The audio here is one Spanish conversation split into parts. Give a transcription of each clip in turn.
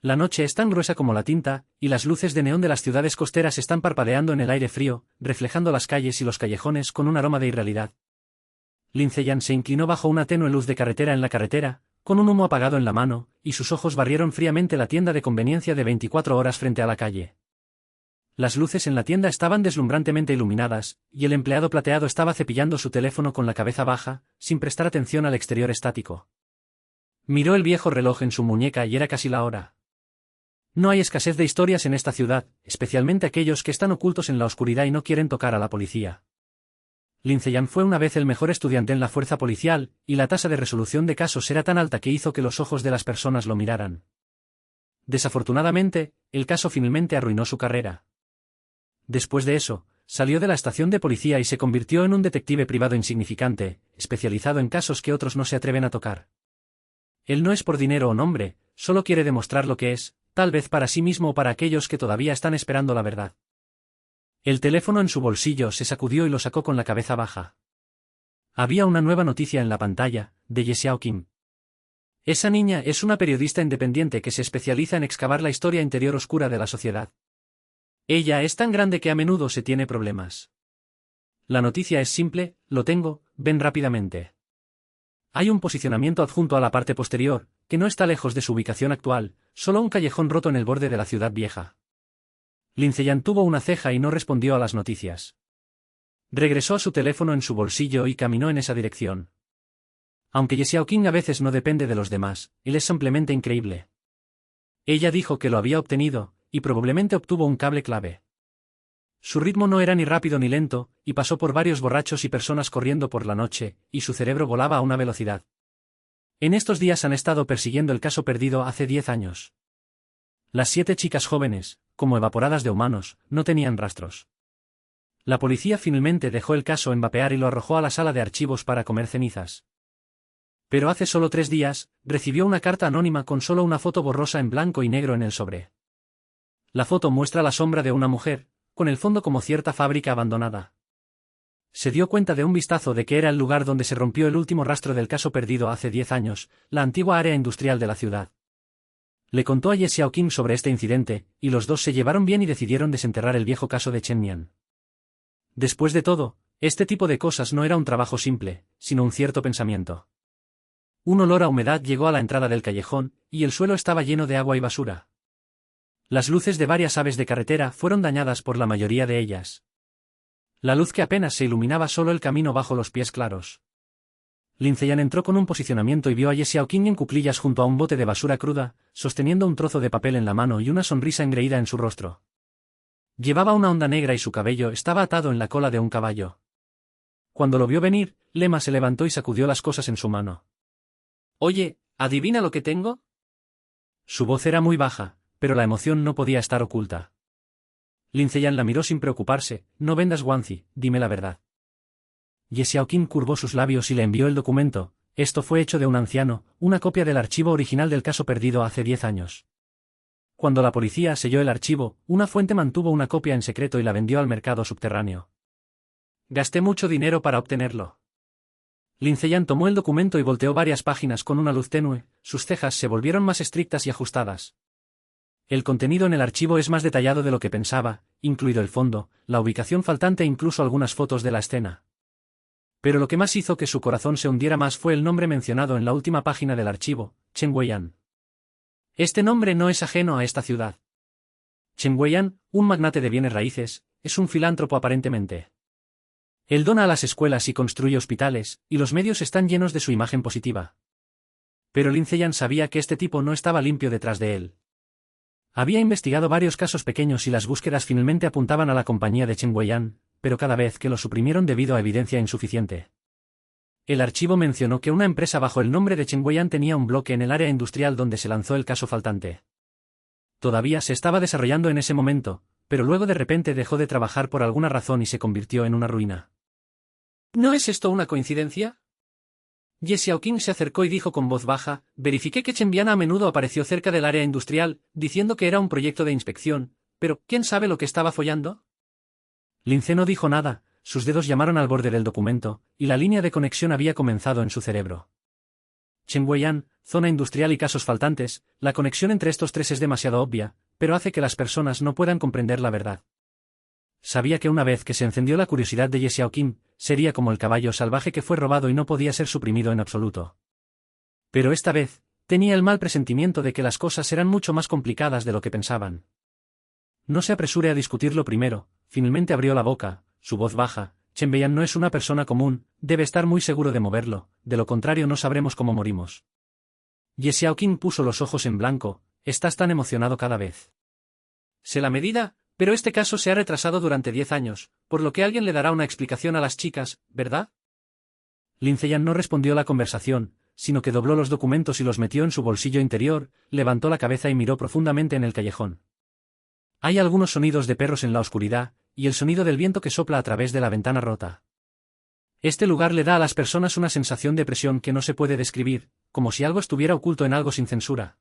La noche es tan gruesa como la tinta, y las luces de neón de las ciudades costeras están parpadeando en el aire frío, reflejando las calles y los callejones con un aroma de irrealidad. Lindsay Yan se inclinó bajo una tenue luz de carretera en la carretera, con un humo apagado en la mano, y sus ojos barrieron fríamente la tienda de conveniencia de 24 horas frente a la calle. Las luces en la tienda estaban deslumbrantemente iluminadas, y el empleado plateado estaba cepillando su teléfono con la cabeza baja, sin prestar atención al exterior estático. Miró el viejo reloj en su muñeca y era casi la hora. No hay escasez de historias en esta ciudad, especialmente aquellos que están ocultos en la oscuridad y no quieren tocar a la policía. Lindsay Yan fue una vez el mejor estudiante en la fuerza policial, y la tasa de resolución de casos era tan alta que hizo que los ojos de las personas lo miraran. Desafortunadamente, el caso finalmente arruinó su carrera. Después de eso, salió de la estación de policía y se convirtió en un detective privado insignificante, especializado en casos que otros no se atreven a tocar. Él no es por dinero o nombre, solo quiere demostrar lo que es, tal vez para sí mismo o para aquellos que todavía están esperando la verdad. El teléfono en su bolsillo se sacudió y lo sacó con la cabeza baja. Había una nueva noticia en la pantalla, de Ye Xiao Kim. Esa niña es una periodista independiente que se especializa en excavar la historia interior oscura de la sociedad. Ella es tan grande que a menudo se tiene problemas. La noticia es simple, lo tengo, ven rápidamente. Hay un posicionamiento adjunto a la parte posterior, que no está lejos de su ubicación actual, solo un callejón roto en el borde de la ciudad vieja. Lindsay Yan tuvo una ceja y no respondió a las noticias. Regresó a su teléfono en su bolsillo y caminó en esa dirección. Aunque Ye Xiaoqing a veces no depende de los demás, él es simplemente increíble. Ella dijo que lo había obtenido, y probablemente obtuvo un cable clave. Su ritmo no era ni rápido ni lento, y pasó por varios borrachos y personas corriendo por la noche, y su cerebro volaba a una velocidad. En estos días han estado persiguiendo el caso perdido hace 10 años. Las 7 chicas jóvenes, como evaporadas de humanos, no tenían rastros. La policía finalmente dejó el caso en vapear y lo arrojó a la sala de archivos para comer cenizas. Pero hace solo 3 días, recibió una carta anónima con solo una foto borrosa en blanco y negro en el sobre. La foto muestra la sombra de una mujer, con el fondo como cierta fábrica abandonada. Se dio cuenta de un vistazo de que era el lugar donde se rompió el último rastro del caso perdido hace 10 años, la antigua área industrial de la ciudad. Le contó a Ye Xiaoqing sobre este incidente, y los dos se llevaron bien y decidieron desenterrar el viejo caso de Chen Mian. Después de todo, este tipo de cosas no era un trabajo simple, sino un cierto pensamiento. Un olor a humedad llegó a la entrada del callejón, y el suelo estaba lleno de agua y basura. Las luces de varias aves de carretera fueron dañadas por la mayoría de ellas. La luz que apenas se iluminaba solo el camino bajo los pies claros. Lindsay Yan entró con un posicionamiento y vio a Ye Xiaoqing en cuclillas junto a un bote de basura cruda, sosteniendo un trozo de papel en la mano y una sonrisa engreída en su rostro. Llevaba una onda negra y su cabello estaba atado en la cola de un caballo. Cuando lo vio venir, Lema se levantó y sacudió las cosas en su mano. «Oye, ¿adivina lo que tengo?» Su voz era muy baja, pero la emoción no podía estar oculta. Lindsay Yan la miró sin preocuparse. «No vendas Guanzi, dime la verdad». Ye Xiaoqing curvó sus labios y le envió el documento. Esto fue hecho de un anciano, una copia del archivo original del caso perdido hace 10 años. Cuando la policía selló el archivo, una fuente mantuvo una copia en secreto y la vendió al mercado subterráneo. Gasté mucho dinero para obtenerlo. Lindsay Yan tomó el documento y volteó varias páginas con una luz tenue, sus cejas se volvieron más estrictas y ajustadas. El contenido en el archivo es más detallado de lo que pensaba, incluido el fondo, la ubicación faltante e incluso algunas fotos de la escena. Pero lo que más hizo que su corazón se hundiera más fue el nombre mencionado en la última página del archivo, Chen Weiyan. Este nombre no es ajeno a esta ciudad. Chen Weiyan, un magnate de bienes raíces, es un filántropo aparentemente. Él dona a las escuelas y construye hospitales, y los medios están llenos de su imagen positiva. Pero Lindsay Yan sabía que este tipo no estaba limpio detrás de él. Había investigado varios casos pequeños y las búsquedas finalmente apuntaban a la compañía de Chen Weiyan, pero cada vez que lo suprimieron debido a evidencia insuficiente. El archivo mencionó que una empresa bajo el nombre de Chen Weiyan tenía un bloque en el área industrial donde se lanzó el caso faltante. Todavía se estaba desarrollando en ese momento, pero luego de repente dejó de trabajar por alguna razón y se convirtió en una ruina. ¿No es esto una coincidencia? Ye Xiaoqing se acercó y dijo con voz baja: «Verifiqué que Chen Bian a menudo apareció cerca del área industrial, diciendo que era un proyecto de inspección, pero ¿quién sabe lo que estaba follando?» Lindsay no dijo nada, sus dedos llamaron al borde del documento, y la línea de conexión había comenzado en su cerebro. Chengguoyan, zona industrial y casos faltantes, la conexión entre estos tres es demasiado obvia, pero hace que las personas no puedan comprender la verdad. Sabía que una vez que se encendió la curiosidad de Ye Xiaoqing, sería como el caballo salvaje que fue robado y no podía ser suprimido en absoluto. Pero esta vez, tenía el mal presentimiento de que las cosas eran mucho más complicadas de lo que pensaban. No se apresure a discutirlo primero, finalmente abrió la boca, su voz baja. Chen Beiyan no es una persona común, debe estar muy seguro de moverlo, de lo contrario no sabremos cómo morimos. Ye Xiaoqing puso los ojos en blanco, estás tan emocionado cada vez. Sé la medida, pero este caso se ha retrasado durante 10 años, por lo que alguien le dará una explicación a las chicas, ¿verdad? Lin Ziyan no respondió la conversación, sino que dobló los documentos y los metió en su bolsillo interior, levantó la cabeza y miró profundamente en el callejón. Hay algunos sonidos de perros en la oscuridad, y el sonido del viento que sopla a través de la ventana rota. Este lugar le da a las personas una sensación de presión que no se puede describir, como si algo estuviera oculto en algo sin censura.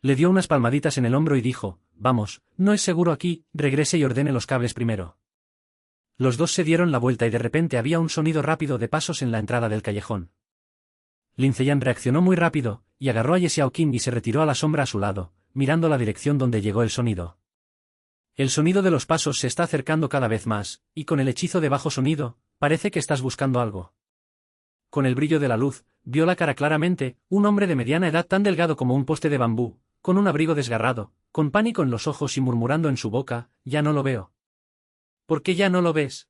Le dio unas palmaditas en el hombro y dijo, vamos, no es seguro aquí, regrese y ordene los cables primero. Los dos se dieron la vuelta y de repente había un sonido rápido de pasos en la entrada del callejón. Lin Ziyan reaccionó muy rápido, y agarró a Ye Xiaoqing y se retiró a la sombra a su lado, mirando la dirección donde llegó el sonido. El sonido de los pasos se está acercando cada vez más, y con el hechizo de bajo sonido, parece que estás buscando algo. Con el brillo de la luz, vio la cara claramente, un hombre de mediana edad tan delgado como un poste de bambú, con un abrigo desgarrado, con pánico en los ojos y murmurando en su boca, ya no lo veo. ¿Por qué ya no lo ves?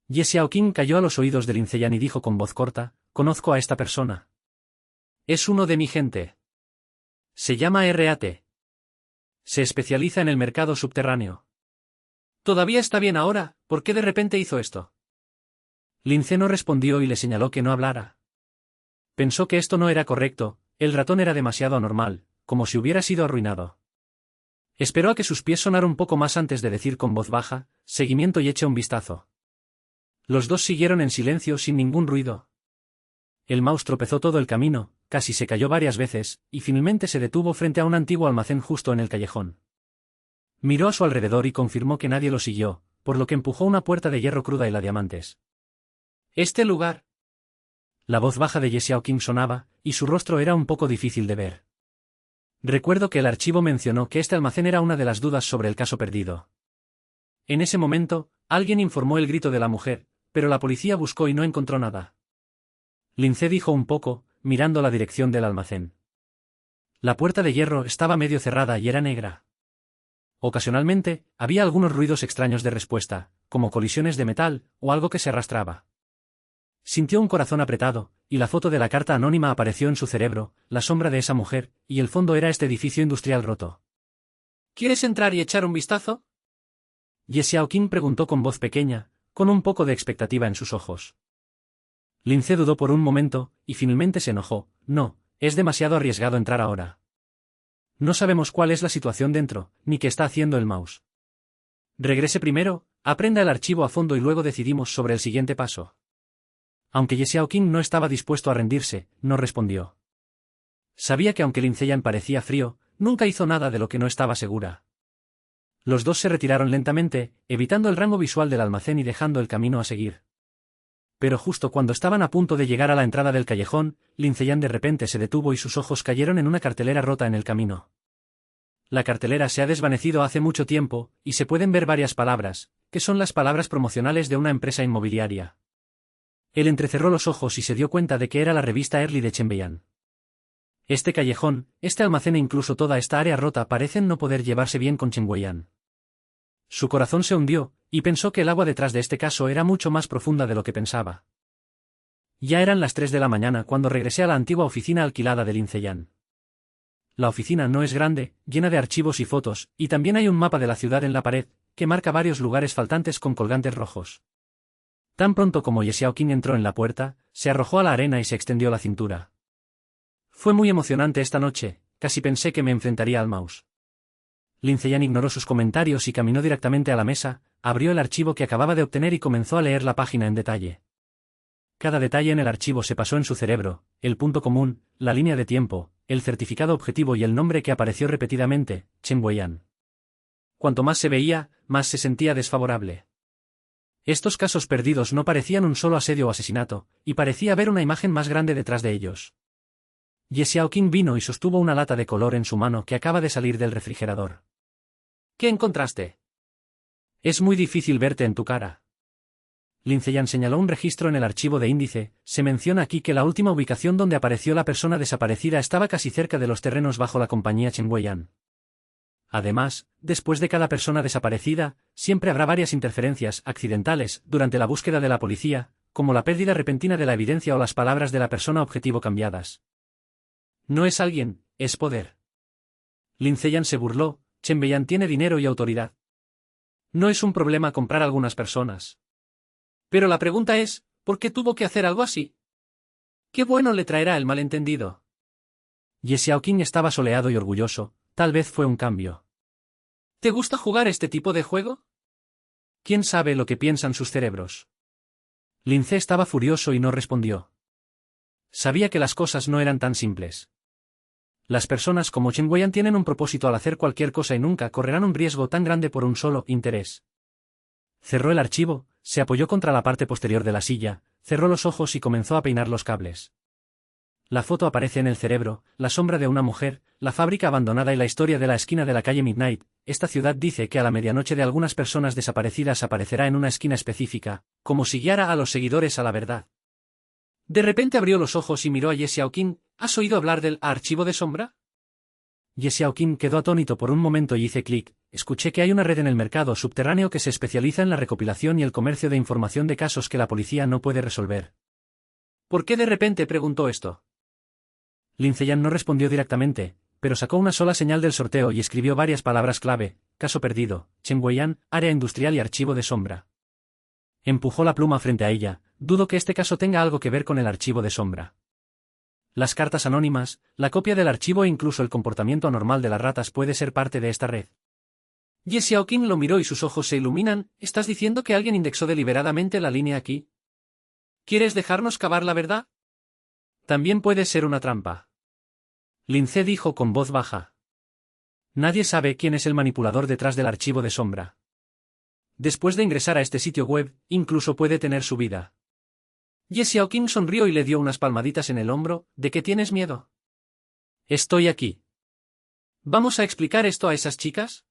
Ye Xiaoqing cayó a los oídos de Lin Ziyan y dijo con voz corta, conozco a esta persona. Es uno de mi gente. Se llama RAT. Se especializa en el mercado subterráneo. Todavía está bien ahora, ¿por qué de repente hizo esto? Lin Ze no respondió y le señaló que no hablara. Pensó que esto no era correcto, el ratón era demasiado anormal, como si hubiera sido arruinado. Esperó a que sus pies sonaran un poco más antes de decir con voz baja, seguimiento y eche un vistazo. Los dos siguieron en silencio sin ningún ruido. El mouse tropezó todo el camino, casi se cayó varias veces, y finalmente se detuvo frente a un antiguo almacén justo en el callejón. Miró a su alrededor y confirmó que nadie lo siguió, por lo que empujó una puerta de hierro cruda y la diamantes. ¿Este lugar? La voz baja de Ye Xiaoqing sonaba, y su rostro era un poco difícil de ver. Recuerdo que el archivo mencionó que este almacén era una de las dudas sobre el caso perdido. En ese momento, alguien informó el grito de la mujer, pero la policía buscó y no encontró nada. Lin Ze dijo un poco, mirando la dirección del almacén. La puerta de hierro estaba medio cerrada y era negra. Ocasionalmente, había algunos ruidos extraños de respuesta, como colisiones de metal, o algo que se arrastraba. Sintió un corazón apretado, y la foto de la carta anónima apareció en su cerebro, la sombra de esa mujer, y el fondo era este edificio industrial roto. ¿Quieres entrar y echar un vistazo? Ye Xiaoqing preguntó con voz pequeña, con un poco de expectativa en sus ojos. Lin Ze dudó por un momento, y finalmente se enojó. No, es demasiado arriesgado entrar ahora. No sabemos cuál es la situación dentro, ni qué está haciendo el mouse. Regrese primero, aprenda el archivo a fondo y luego decidimos sobre el siguiente paso. Aunque Ye Xiaoqing no estaba dispuesto a rendirse, no respondió. Sabía que aunque Lin Ziyan parecía frío, nunca hizo nada de lo que no estaba segura. Los dos se retiraron lentamente, evitando el rango visual del almacén y dejando el camino a seguir. Pero justo cuando estaban a punto de llegar a la entrada del callejón, Lin Ziyan de repente se detuvo y sus ojos cayeron en una cartelera rota en el camino. La cartelera se ha desvanecido hace mucho tiempo, y se pueden ver varias palabras, que son las palabras promocionales de una empresa inmobiliaria. Él entrecerró los ojos y se dio cuenta de que era la revista Early de Chen Beiyan. Este callejón, este almacén e incluso toda esta área rota parecen no poder llevarse bien con Chen Beiyan. Su corazón se hundió, y pensó que el agua detrás de este caso era mucho más profunda de lo que pensaba. Ya eran las 3 de la mañana cuando regresé a la antigua oficina alquilada de Lin Ziyan. La oficina no es grande, llena de archivos y fotos, y también hay un mapa de la ciudad en la pared, que marca varios lugares faltantes con colgantes rojos. Tan pronto como Ye Xiaoqing entró en la puerta, se arrojó a la arena y se extendió la cintura. Fue muy emocionante esta noche, casi pensé que me enfrentaría al mouse. Lin Ziyan ignoró sus comentarios y caminó directamente a la mesa, abrió el archivo que acababa de obtener y comenzó a leer la página en detalle. Cada detalle en el archivo se pasó en su cerebro, el punto común, la línea de tiempo, el certificado objetivo y el nombre que apareció repetidamente, Chen Beiyan. Cuanto más se veía, más se sentía desfavorable. Estos casos perdidos no parecían un solo asedio o asesinato, y parecía haber una imagen más grande detrás de ellos. Ye Xiaoqing vino y sostuvo una lata de color en su mano que acaba de salir del refrigerador. ¿Qué encontraste? Es muy difícil verte en tu cara. Lin Ziyan señaló un registro en el archivo de índice. Se menciona aquí que la última ubicación donde apareció la persona desaparecida estaba casi cerca de los terrenos bajo la compañía Chen Weiyan. Además, después de cada persona desaparecida, siempre habrá varias interferencias accidentales durante la búsqueda de la policía, como la pérdida repentina de la evidencia o las palabras de la persona objetivo cambiadas. No es alguien, es poder. Lin Ziyan se burló. Chen Weiyan tiene dinero y autoridad. No es un problema comprar algunas personas. Pero la pregunta es, ¿por qué tuvo que hacer algo así? ¿Qué bueno le traerá el malentendido? Ye Xiaoqing estaba soleado y orgulloso. Tal vez fue un cambio. ¿Te gusta jugar este tipo de juego? ¿Quién sabe lo que piensan sus cerebros? Lin Ce estaba furioso y no respondió. Sabía que las cosas no eran tan simples. Las personas como Chen Weiyan tienen un propósito al hacer cualquier cosa y nunca correrán un riesgo tan grande por un solo interés. Cerró el archivo, se apoyó contra la parte posterior de la silla, cerró los ojos y comenzó a peinar los cables. La foto aparece en el cerebro, la sombra de una mujer, la fábrica abandonada y la historia de la esquina de la calle Midnight. Esta ciudad dice que a la medianoche de algunas personas desaparecidas aparecerá en una esquina específica, como si guiara a los seguidores a la verdad. De repente abrió los ojos y miró a Ye Xiaoqing. ¿Has oído hablar del archivo de sombra? Ye Xiaoqing quedó atónito por un momento y hice clic. Escuché que hay una red en el mercado subterráneo que se especializa en la recopilación y el comercio de información de casos que la policía no puede resolver. ¿Por qué de repente preguntó esto? Lin Ziyan no respondió directamente, pero sacó una sola señal del sorteo y escribió varias palabras clave: caso perdido, Chen Weiyan, área industrial y archivo de sombra. Empujó la pluma frente a ella. Dudo que este caso tenga algo que ver con el archivo de sombra. Las cartas anónimas, la copia del archivo e incluso el comportamiento anormal de las ratas puede ser parte de esta red. Ye Xiaoqing lo miró y sus ojos se iluminan. ¿Estás diciendo que alguien indexó deliberadamente la línea aquí? ¿Quieres dejarnos cavar la verdad? También puede ser una trampa. Lin Ce dijo con voz baja. Nadie sabe quién es el manipulador detrás del archivo de sombra. Después de ingresar a este sitio web, incluso puede tener su vida. Ye Xiaoqing sonrió y le dio unas palmaditas en el hombro. ¿De qué tienes miedo? Estoy aquí. ¿Vamos a explicar esto a esas chicas?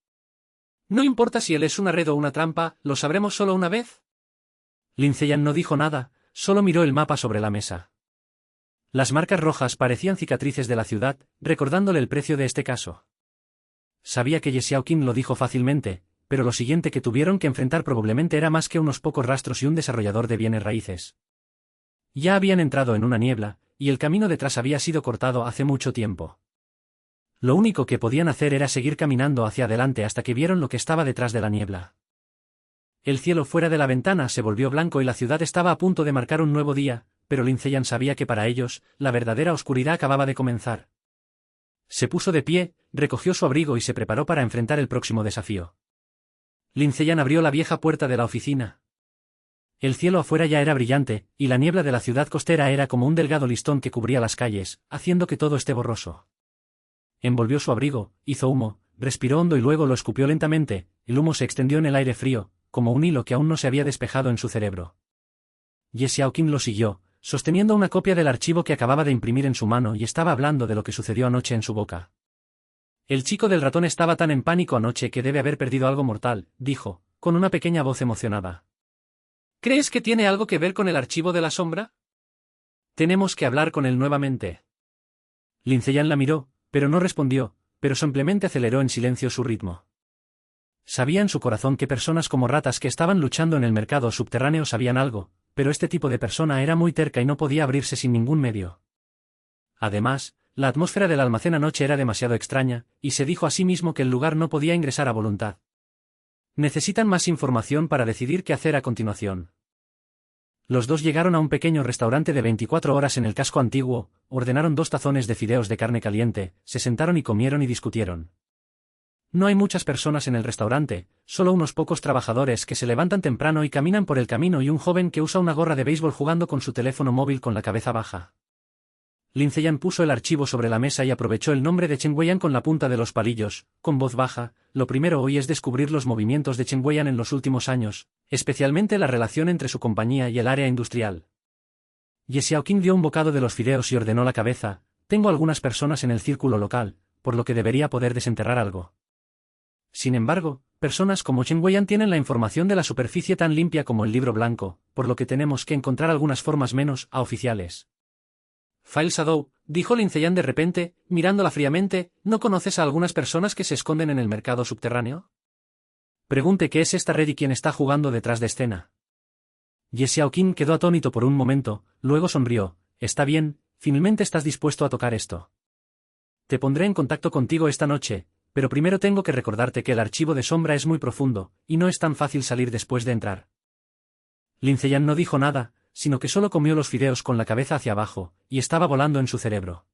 No importa si él es una red o una trampa, ¿lo sabremos solo una vez? Lin Ziyan no dijo nada, solo miró el mapa sobre la mesa. Las marcas rojas parecían cicatrices de la ciudad, recordándole el precio de este caso. Sabía que Ye Xiaoqing lo dijo fácilmente, pero lo siguiente que tuvieron que enfrentar probablemente era más que unos pocos rastros y un desarrollador de bienes raíces. Ya habían entrado en una niebla, y el camino detrás había sido cortado hace mucho tiempo. Lo único que podían hacer era seguir caminando hacia adelante hasta que vieron lo que estaba detrás de la niebla. El cielo fuera de la ventana se volvió blanco y la ciudad estaba a punto de marcar un nuevo día, pero Lin Ziyan sabía que para ellos, la verdadera oscuridad acababa de comenzar. Se puso de pie, recogió su abrigo y se preparó para enfrentar el próximo desafío. Lin Ziyan abrió la vieja puerta de la oficina. El cielo afuera ya era brillante, y la niebla de la ciudad costera era como un delgado listón que cubría las calles, haciendo que todo esté borroso. Envolvió su abrigo, hizo humo, respiró hondo y luego lo escupió lentamente. El humo se extendió en el aire frío, como un hilo que aún no se había despejado en su cerebro. Ye Xiaoqing lo siguió, sosteniendo una copia del archivo que acababa de imprimir en su mano y estaba hablando de lo que sucedió anoche en su boca. El chico del ratón estaba tan en pánico anoche que debe haber perdido algo mortal, dijo, con una pequeña voz emocionada. ¿Crees que tiene algo que ver con el archivo de la sombra? Tenemos que hablar con él nuevamente. Lin Ziyan la miró, pero no respondió, pero simplemente aceleró en silencio su ritmo. Sabía en su corazón que personas como ratas que estaban luchando en el mercado subterráneo sabían algo, pero este tipo de persona era muy terca y no podía abrirse sin ningún medio. Además, la atmósfera del almacén anoche era demasiado extraña, y se dijo a sí mismo que el lugar no podía ingresar a voluntad. Necesitan más información para decidir qué hacer a continuación. Los dos llegaron a un pequeño restaurante de 24 horas en el casco antiguo, ordenaron 2 tazones de fideos de carne caliente, se sentaron y comieron y discutieron. No hay muchas personas en el restaurante, solo unos pocos trabajadores que se levantan temprano y caminan por el camino y un joven que usa una gorra de béisbol jugando con su teléfono móvil con la cabeza baja. Lin Ziyan puso el archivo sobre la mesa y aprovechó el nombre de Chen Weiyan con la punta de los palillos, con voz baja. Lo primero hoy es descubrir los movimientos de Chen Weiyan en los últimos años, especialmente la relación entre su compañía y el área industrial. Ye Xiaoqing dio un bocado de los fideos y ordenó la cabeza. tengo algunas personas en el círculo local, por lo que debería poder desenterrar algo. Sin embargo, personas como Chen Weiyan tienen la información de la superficie tan limpia como el libro blanco, por lo que tenemos que encontrar algunas formas menos oficiales. File Shadow, dijo Lin Ziyan de repente, mirándola fríamente, ¿no conoces a algunas personas que se esconden en el mercado subterráneo? Pregunte qué es esta red y quién está jugando detrás de escena. Ye Xiaoqing quedó atónito por un momento, luego sonrió. Está bien, finalmente estás dispuesto a tocar esto. Te pondré en contacto contigo esta noche, pero primero tengo que recordarte que el archivo de sombra es muy profundo, y no es tan fácil salir después de entrar. Lin Ziyan no dijo nada, sino que solo comió los fideos con la cabeza hacia abajo, y estaba volando en su cerebro.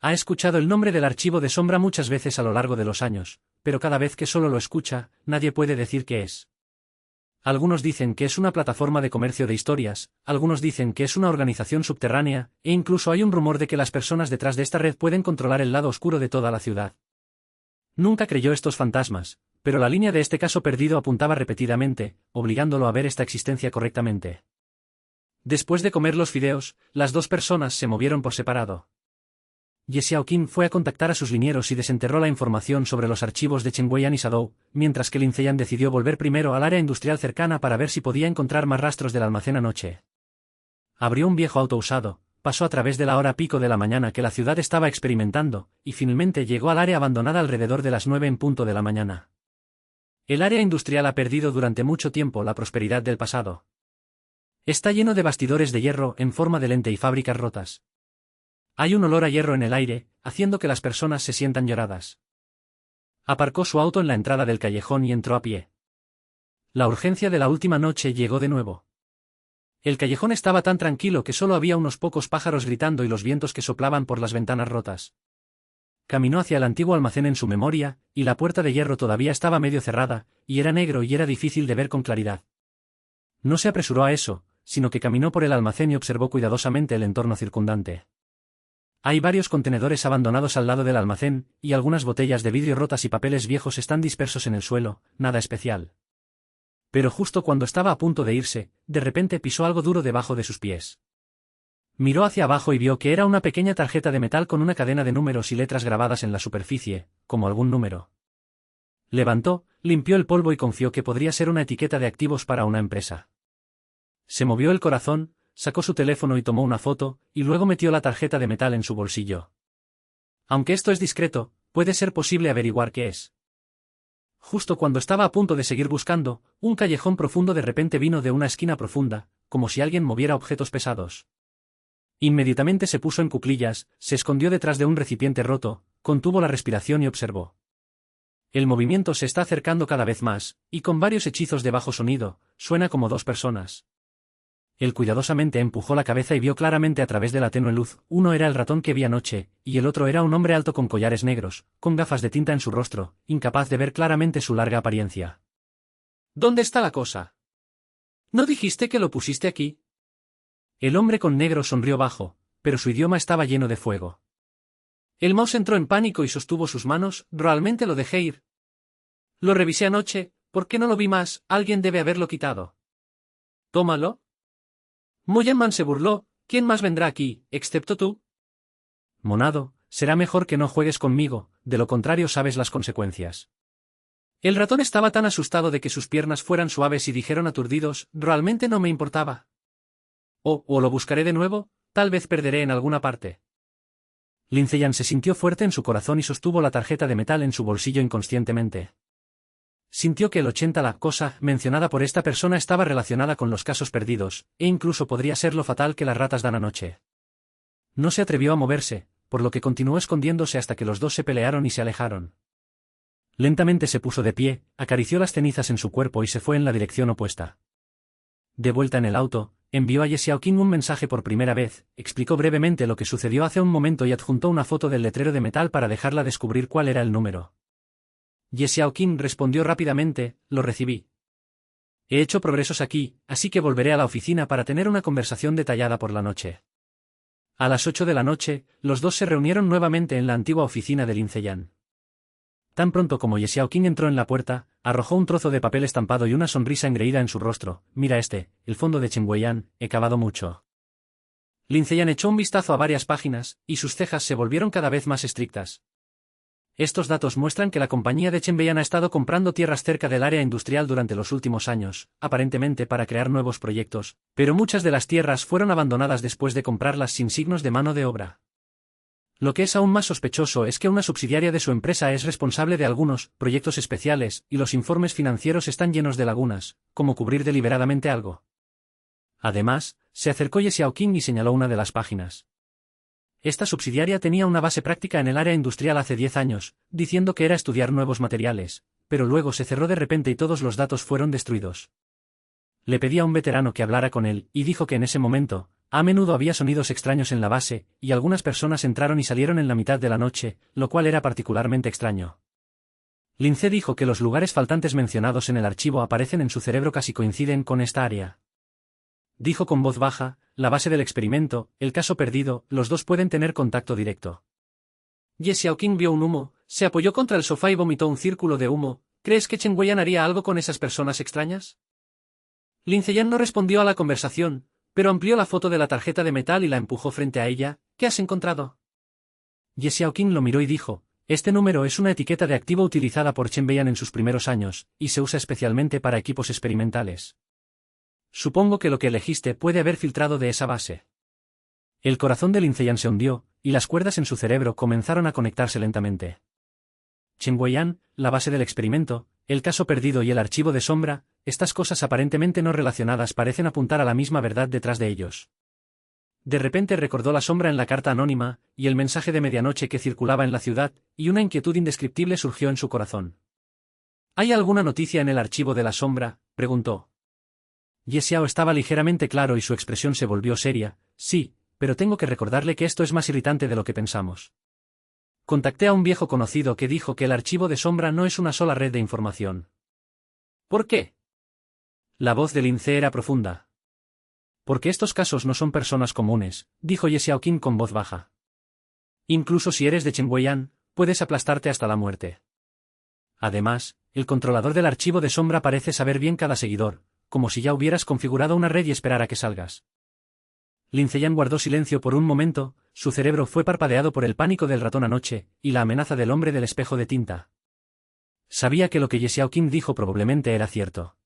Ha escuchado el nombre del archivo de sombra muchas veces a lo largo de los años, pero cada vez que solo lo escucha, nadie puede decir qué es. Algunos dicen que es una plataforma de comercio de historias, algunos dicen que es una organización subterránea, e incluso hay un rumor de que las personas detrás de esta red pueden controlar el lado oscuro de toda la ciudad. Nunca creyó estos fantasmas, pero la línea de este caso perdido apuntaba repetidamente, obligándolo a ver esta existencia correctamente. Después de comer los fideos, las dos personas se movieron por separado. Ye Xiaoqing fue a contactar a sus linieros y desenterró la información sobre los archivos de Chen Weiyan y Shadow, mientras que Lin Ziyan decidió volver primero al área industrial cercana para ver si podía encontrar más rastros del almacén anoche. Abrió un viejo auto usado, pasó a través de la hora pico de la mañana que la ciudad estaba experimentando, y finalmente llegó al área abandonada alrededor de las 9 en punto de la mañana. El área industrial ha perdido durante mucho tiempo la prosperidad del pasado. Está lleno de bastidores de hierro en forma de lente y fábricas rotas. Hay un olor a hierro en el aire, haciendo que las personas se sientan lloradas. Aparcó su auto en la entrada del callejón y entró a pie. La urgencia de la última noche llegó de nuevo. El callejón estaba tan tranquilo que solo había unos pocos pájaros gritando y los vientos que soplaban por las ventanas rotas. Caminó hacia el antiguo almacén en su memoria, y la puerta de hierro todavía estaba medio cerrada, y era negro y era difícil de ver con claridad. No se apresuró a eso, sino que caminó por el almacén y observó cuidadosamente el entorno circundante. Hay varios contenedores abandonados al lado del almacén, y algunas botellas de vidrio rotas y papeles viejos están dispersos en el suelo, nada especial. Pero justo cuando estaba a punto de irse, de repente pisó algo duro debajo de sus pies. Miró hacia abajo y vio que era una pequeña tarjeta de metal con una cadena de números y letras grabadas en la superficie, como algún número. Levantó, limpió el polvo y confió que podría ser una etiqueta de activos para una empresa. Se movió el corazón, sacó su teléfono y tomó una foto, y luego metió la tarjeta de metal en su bolsillo. Aunque esto es discreto, puede ser posible averiguar qué es. Justo cuando estaba a punto de seguir buscando, un callejón profundo de repente vino de una esquina profunda, como si alguien moviera objetos pesados. Inmediatamente se puso en cuclillas, se escondió detrás de un recipiente roto, contuvo la respiración y observó. El movimiento se está acercando cada vez más, y con varios hechizos de bajo sonido, suena como dos personas. Él cuidadosamente empujó la cabeza y vio claramente a través de la tenue luz, uno era el ratón que vi anoche, y el otro era un hombre alto con collares negros, con gafas de tinta en su rostro, incapaz de ver claramente su larga apariencia. ¿Dónde está la cosa? ¿No dijiste que lo pusiste aquí? El hombre con negro sonrió bajo, pero su idioma estaba lleno de fuego. El mouse entró en pánico y sostuvo sus manos, realmente lo dejé ir. Lo revisé anoche, ¿por qué no lo vi más? Alguien debe haberlo quitado. Tómalo. Moyanman se burló, ¿quién más vendrá aquí, excepto tú? Monado, será mejor que no juegues conmigo, de lo contrario sabes las consecuencias. El ratón estaba tan asustado de que sus piernas fueran suaves y dijeron aturdidos, realmente no me importaba. O lo buscaré de nuevo, tal vez perderé en alguna parte. Lin Ziyan se sintió fuerte en su corazón y sostuvo la tarjeta de metal en su bolsillo inconscientemente. Sintió que el 80 la cosa mencionada por esta persona estaba relacionada con los casos perdidos, e incluso podría ser lo fatal que las ratas dan anoche. No se atrevió a moverse, por lo que continuó escondiéndose hasta que los dos se pelearon y se alejaron. Lentamente se puso de pie, acarició las cenizas en su cuerpo y se fue en la dirección opuesta. De vuelta en el auto, envió a Ye Xiaoqing un mensaje por primera vez, explicó brevemente lo que sucedió hace un momento y adjuntó una foto del letrero de metal para dejarla descubrir cuál era el número. Ye Xiaoqing respondió rápidamente, lo recibí. He hecho progresos aquí, así que volveré a la oficina para tener una conversación detallada por la noche. A las 8 de la noche, los dos se reunieron nuevamente en la antigua oficina de Lin Ziyan. Tan pronto como Ye Xiaoqing entró en la puerta, arrojó un trozo de papel estampado y una sonrisa engreída en su rostro. Mira el fondo de Chen Weiyan, he cavado mucho. Lin Ziyan echó un vistazo a varias páginas, y sus cejas se volvieron cada vez más estrictas. Estos datos muestran que la compañía de Chen Beiyan ha estado comprando tierras cerca del área industrial durante los últimos años, aparentemente para crear nuevos proyectos, pero muchas de las tierras fueron abandonadas después de comprarlas sin signos de mano de obra. Lo que es aún más sospechoso es que una subsidiaria de su empresa es responsable de algunos proyectos especiales, y los informes financieros están llenos de lagunas, como cubrir deliberadamente algo. Además, se acercó Ye Xiaoqing y señaló una de las páginas. Esta subsidiaria tenía una base práctica en el área industrial hace 10 años, diciendo que era estudiar nuevos materiales, pero luego se cerró de repente y todos los datos fueron destruidos. Le pedí a un veterano que hablara con él, y dijo que en ese momento, a menudo había sonidos extraños en la base, y algunas personas entraron y salieron en la mitad de la noche, lo cual era particularmente extraño. Lin Ce dijo que los lugares faltantes mencionados en el archivo aparecen en su cerebro casi coinciden con esta área. Dijo con voz baja, la base del experimento, el caso perdido, los dos pueden tener contacto directo. Ye Xiaoqing vio un humo, se apoyó contra el sofá y vomitó un círculo de humo. ¿Crees que Chen Weiyan haría algo con esas personas extrañas? Lin Ziyan no respondió a la conversación, pero amplió la foto de la tarjeta de metal y la empujó frente a ella. ¿Qué has encontrado? Ye Xiaoqing lo miró y dijo, este número es una etiqueta de activo utilizada por Chen Beiyan en sus primeros años, y se usa especialmente para equipos experimentales. Supongo que lo que elegiste puede haber filtrado de esa base. El corazón de Lin Ziyan se hundió, y las cuerdas en su cerebro comenzaron a conectarse lentamente. Chen Weiyan, la base del experimento, el caso perdido y el archivo de sombra, estas cosas aparentemente no relacionadas parecen apuntar a la misma verdad detrás de ellos. De repente recordó la sombra en la carta anónima, y el mensaje de medianoche que circulaba en la ciudad, y una inquietud indescriptible surgió en su corazón. ¿Hay alguna noticia en el archivo de la sombra?, preguntó. Ye Xiao estaba ligeramente claro y su expresión se volvió seria. Sí, pero tengo que recordarle que esto es más irritante de lo que pensamos. Contacté a un viejo conocido que dijo que el archivo de sombra no es una sola red de información. ¿Por qué? La voz de Lin Ce era profunda. Porque estos casos no son personas comunes, dijo Ye Xiaoqing con voz baja. Incluso si eres de Chen Weiyan, puedes aplastarte hasta la muerte. Además, el controlador del archivo de sombra parece saber bien cada seguidor, como si ya hubieras configurado una red y esperara que salgas. Lin Ziyan guardó silencio por un momento, su cerebro fue parpadeado por el pánico del ratón anoche, y la amenaza del hombre del espejo de tinta. Sabía que lo que Ye Xiaoqing dijo probablemente era cierto.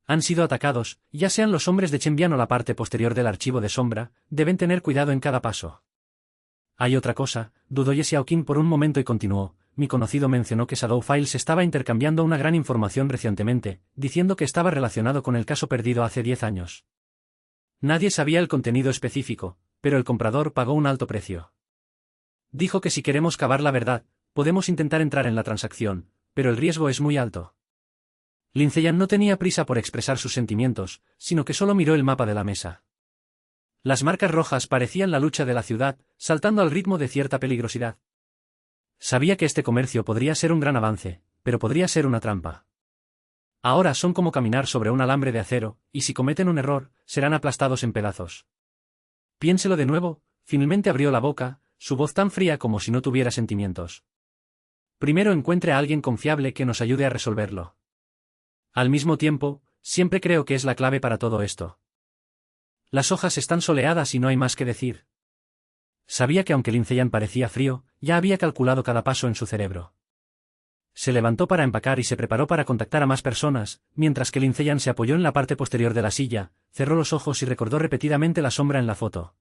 Han sido atacados, ya sean los hombres de Chen Beiyan o la parte posterior del archivo de sombra, deben tener cuidado en cada paso. Hay otra cosa, dudó Ye Xiaoqing por un momento y continuó. Mi conocido mencionó que Shadow Files estaba intercambiando una gran información recientemente, diciendo que estaba relacionado con el caso perdido hace 10 años. Nadie sabía el contenido específico, pero el comprador pagó un alto precio. Dijo que si queremos cavar la verdad, podemos intentar entrar en la transacción, pero el riesgo es muy alto. Lin Ziyan no tenía prisa por expresar sus sentimientos, sino que solo miró el mapa de la mesa. Las marcas rojas parecían la lucha de la ciudad, saltando al ritmo de cierta peligrosidad. Sabía que este comercio podría ser un gran avance, pero podría ser una trampa. Ahora son como caminar sobre un alambre de acero, y si cometen un error, serán aplastados en pedazos. Piénselo de nuevo. Finalmente abrió la boca, su voz tan fría como si no tuviera sentimientos. Primero encuentre a alguien confiable que nos ayude a resolverlo. Al mismo tiempo, siempre creo que es la clave para todo esto. Las hojas están soleadas y no hay más que decir. Sabía que aunque Lin Ziyan parecía frío, ya había calculado cada paso en su cerebro. Se levantó para empacar y se preparó para contactar a más personas, mientras que Lin Ziyan se apoyó en la parte posterior de la silla, cerró los ojos y recordó repetidamente la sombra en la foto.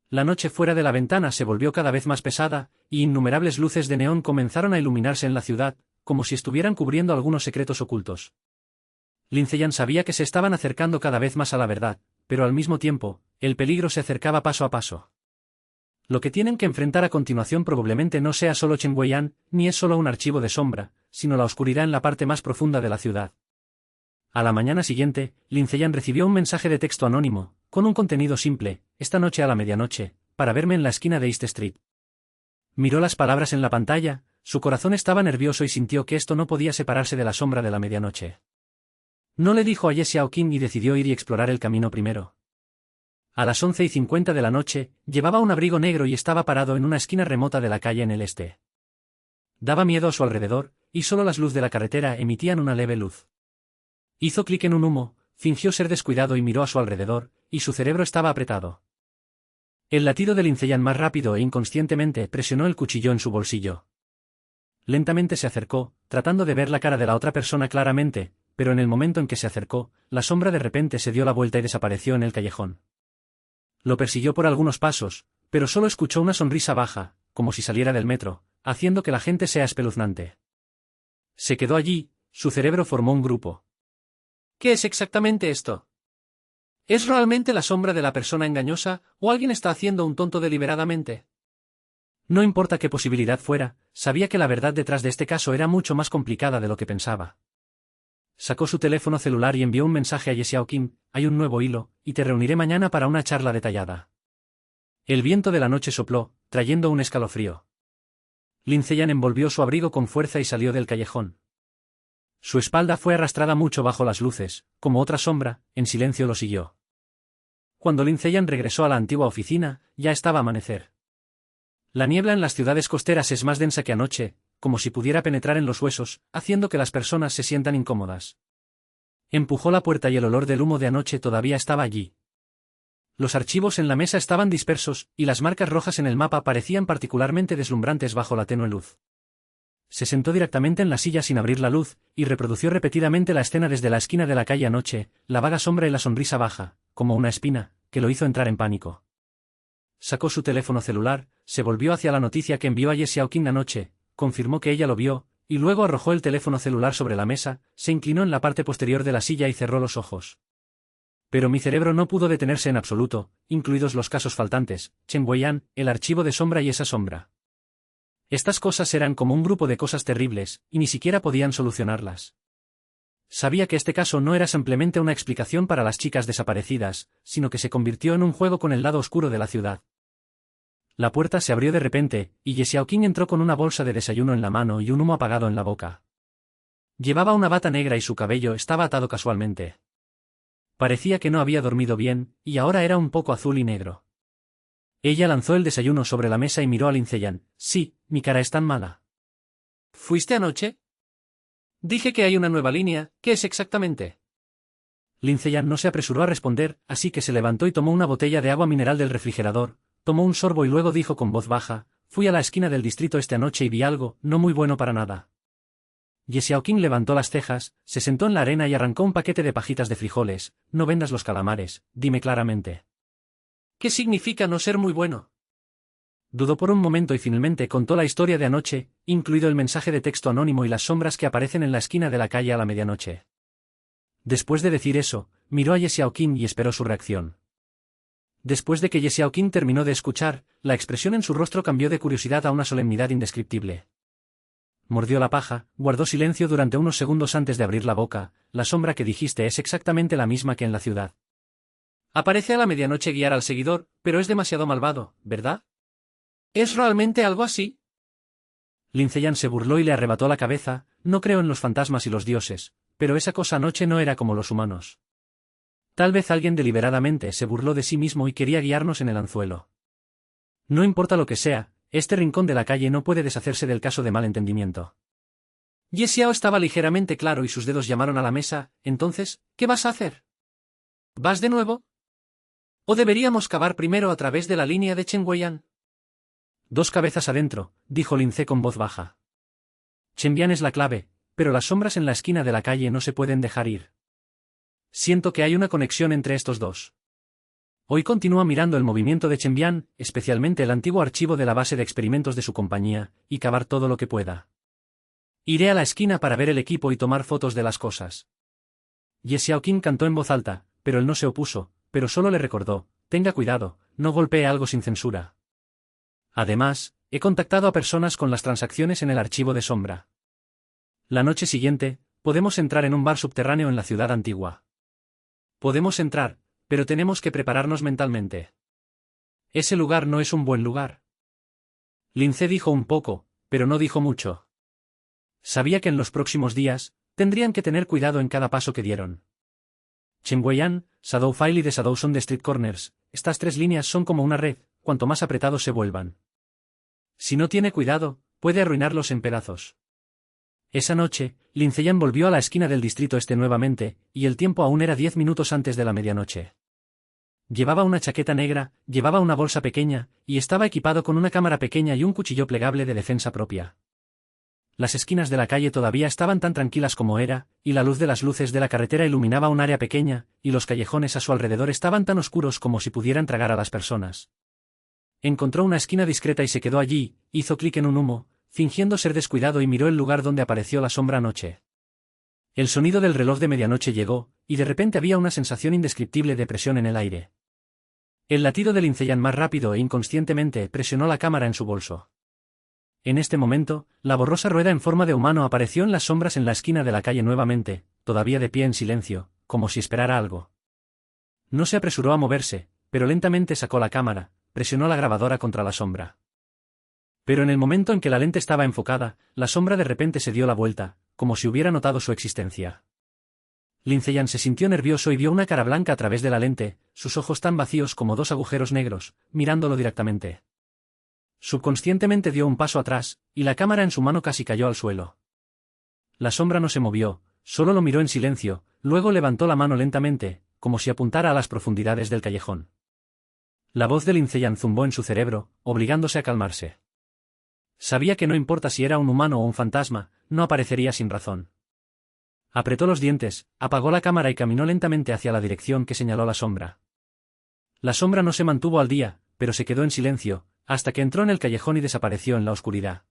La noche fuera de la ventana se volvió cada vez más pesada, y innumerables luces de neón comenzaron a iluminarse en la ciudad, como si estuvieran cubriendo algunos secretos ocultos. Lin Ziyan sabía que se estaban acercando cada vez más a la verdad, pero al mismo tiempo, el peligro se acercaba paso a paso. Lo que tienen que enfrentar a continuación probablemente no sea solo Chen Weiyan, ni es solo un archivo de sombra, sino la oscuridad en la parte más profunda de la ciudad. A la mañana siguiente, Lin Ziyan recibió un mensaje de texto anónimo, con un contenido simple: esta noche a la medianoche, para verme en la esquina de East Street. Miró las palabras en la pantalla, su corazón estaba nervioso y sintió que esto no podía separarse de la sombra de la medianoche. No le dijo a Ye Xiaoqing y decidió ir y explorar el camino primero. A las 11:50 de la noche, llevaba un abrigo negro y estaba parado en una esquina remota de la calle en el este. Daba miedo a su alrededor, y solo las luces de la carretera emitían una leve luz. Hizo clic en un humo, fingió ser descuidado y miró a su alrededor, y su cerebro estaba apretado. El latido de Lin Ziyan más rápido e inconscientemente presionó el cuchillo en su bolsillo. Lentamente se acercó, tratando de ver la cara de la otra persona claramente, pero en el momento en que se acercó, la sombra de repente se dio la vuelta y desapareció en el callejón. Lo persiguió por algunos pasos, pero solo escuchó una sonrisa baja, como si saliera del metro, haciendo que la gente sea espeluznante. Se quedó allí, su cerebro formó un grupo. ¿Qué es exactamente esto? ¿Es realmente la sombra de la persona engañosa, o alguien está haciendo un tonto deliberadamente? No importa qué posibilidad fuera, sabía que la verdad detrás de este caso era mucho más complicada de lo que pensaba. Sacó su teléfono celular y envió un mensaje a Ye Xiaoqing: hay un nuevo hilo, y te reuniré mañana para una charla detallada. El viento de la noche sopló, trayendo un escalofrío. Lin Ziyan envolvió su abrigo con fuerza y salió del callejón. Su espalda fue arrastrada mucho bajo las luces, como otra sombra, en silencio lo siguió. Cuando Lin Ziyan regresó a la antigua oficina, ya estaba amanecer. La niebla en las ciudades costeras es más densa que anoche, como si pudiera penetrar en los huesos, haciendo que las personas se sientan incómodas. Empujó la puerta y el olor del humo de anoche todavía estaba allí. Los archivos en la mesa estaban dispersos, y las marcas rojas en el mapa parecían particularmente deslumbrantes bajo la tenue luz. Se sentó directamente en la silla sin abrir la luz, y reprodució repetidamente la escena desde la esquina de la calle anoche, la vaga sombra y la sonrisa baja, como una espina, que lo hizo entrar en pánico. Sacó su teléfono celular, se volvió hacia la noticia que envió a Ye Xiaoqing anoche, confirmó que ella lo vio, y luego arrojó el teléfono celular sobre la mesa, se inclinó en la parte posterior de la silla y cerró los ojos. Pero mi cerebro no pudo detenerse en absoluto, incluidos los casos faltantes, Chen Weiyan, el archivo de sombra y esa sombra. Estas cosas eran como un grupo de cosas terribles, y ni siquiera podían solucionarlas. Sabía que este caso no era simplemente una explicación para las chicas desaparecidas, sino que se convirtió en un juego con el lado oscuro de la ciudad. La puerta se abrió de repente, y Ye Xiaoqing entró con una bolsa de desayuno en la mano y un humo apagado en la boca. Llevaba una bata negra y su cabello estaba atado casualmente. Parecía que no había dormido bien, y ahora era un poco azul y negro. Ella lanzó el desayuno sobre la mesa y miró a Lin Ziyan. Sí, mi cara es tan mala. ¿Fuiste anoche? Dije que hay una nueva línea, ¿qué es exactamente? Lin Ziyan no se apresuró a responder, así que se levantó y tomó una botella de agua mineral del refrigerador, tomó un sorbo y luego dijo con voz baja: fui a la esquina del distrito esta noche y vi algo, no muy bueno para nada. Ye Xiaoqing levantó las cejas, se sentó en la arena y arrancó un paquete de pajitas de frijoles. No vendas los calamares, dime claramente. ¿Qué significa no ser muy bueno? Dudó por un momento y finalmente contó la historia de anoche, incluido el mensaje de texto anónimo y las sombras que aparecen en la esquina de la calle a la medianoche. Después de decir eso, miró a Ye Xiaoqing y esperó su reacción. Después de que Ye Xiaoqing terminó de escuchar, la expresión en su rostro cambió de curiosidad a una solemnidad indescriptible. Mordió la paja, guardó silencio durante unos segundos antes de abrir la boca. La sombra que dijiste es exactamente la misma que en la ciudad. Aparece a la medianoche guiar al seguidor, pero es demasiado malvado, ¿verdad? ¿Es realmente algo así? Lin Ziyan se burló y le arrebató la cabeza. No creo en los fantasmas y los dioses, pero esa cosa anoche no era como los humanos. Tal vez alguien deliberadamente se burló de sí mismo y quería guiarnos en el anzuelo. No importa lo que sea, este rincón de la calle no puede deshacerse del caso de malentendimiento. Ye Xiao estaba ligeramente claro y sus dedos llamaron a la mesa. Entonces, ¿qué vas a hacer? ¿Vas de nuevo? ¿O deberíamos cavar primero a través de la línea de Chen Weiyan? Dos cabezas adentro, dijo Lin Ze con voz baja. Chen Bian es la clave, pero las sombras en la esquina de la calle no se pueden dejar ir. Siento que hay una conexión entre estos dos. Hoy continúa mirando el movimiento de Chen Bian, especialmente el antiguo archivo de la base de experimentos de su compañía, y cavar todo lo que pueda. Iré a la esquina para ver el equipo y tomar fotos de las cosas. Ye Xiaoqing cantó en voz alta, pero él no se opuso, pero solo le recordó: tenga cuidado, no golpee algo sin censura. Además, he contactado a personas con las transacciones en el archivo de sombra. La noche siguiente, podemos entrar en un bar subterráneo en la ciudad antigua. Podemos entrar, pero tenemos que prepararnos mentalmente. Ese lugar no es un buen lugar. Lin Ze dijo un poco, pero no dijo mucho. Sabía que en los próximos días, tendrían que tener cuidado en cada paso que dieron. Chen Weiyan, Shadow File y The Shadow son de Street Corners. Estas tres líneas son como una red, cuanto más apretados se vuelvan. Si no tiene cuidado, puede arruinarlos en pedazos. Esa noche, Lin Ziyan volvió a la esquina del distrito este nuevamente, y el tiempo aún era 10 minutos antes de la medianoche. Llevaba una chaqueta negra, llevaba una bolsa pequeña, y estaba equipado con una cámara pequeña y un cuchillo plegable de defensa propia. Las esquinas de la calle todavía estaban tan tranquilas como era, y la luz de las luces de la carretera iluminaba un área pequeña, y los callejones a su alrededor estaban tan oscuros como si pudieran tragar a las personas. Encontró una esquina discreta y se quedó allí, hizo clic en un humo, fingiendo ser descuidado y miró el lugar donde apareció la sombra anoche. El sonido del reloj de medianoche llegó, y de repente había una sensación indescriptible de presión en el aire. El latido de Lince Yan más rápido e inconscientemente presionó la cámara en su bolso. En este momento, la borrosa rueda en forma de humano apareció en las sombras en la esquina de la calle nuevamente, todavía de pie en silencio, como si esperara algo. No se apresuró a moverse, pero lentamente sacó la cámara, presionó la grabadora contra la sombra. Pero en el momento en que la lente estaba enfocada, la sombra de repente se dio la vuelta, como si hubiera notado su existencia. Lince Yan se sintió nervioso y vio una cara blanca a través de la lente, sus ojos tan vacíos como dos agujeros negros, mirándolo directamente. Subconscientemente dio un paso atrás, y la cámara en su mano casi cayó al suelo. La sombra no se movió, solo lo miró en silencio, luego levantó la mano lentamente, como si apuntara a las profundidades del callejón. La voz de Lince Yan zumbó en su cerebro, obligándose a calmarse. Sabía que no importa si era un humano o un fantasma, no aparecería sin razón. Apretó los dientes, apagó la cámara y caminó lentamente hacia la dirección que señaló la sombra. La sombra no se mantuvo al día, pero se quedó en silencio, hasta que entró en el callejón y desapareció en la oscuridad.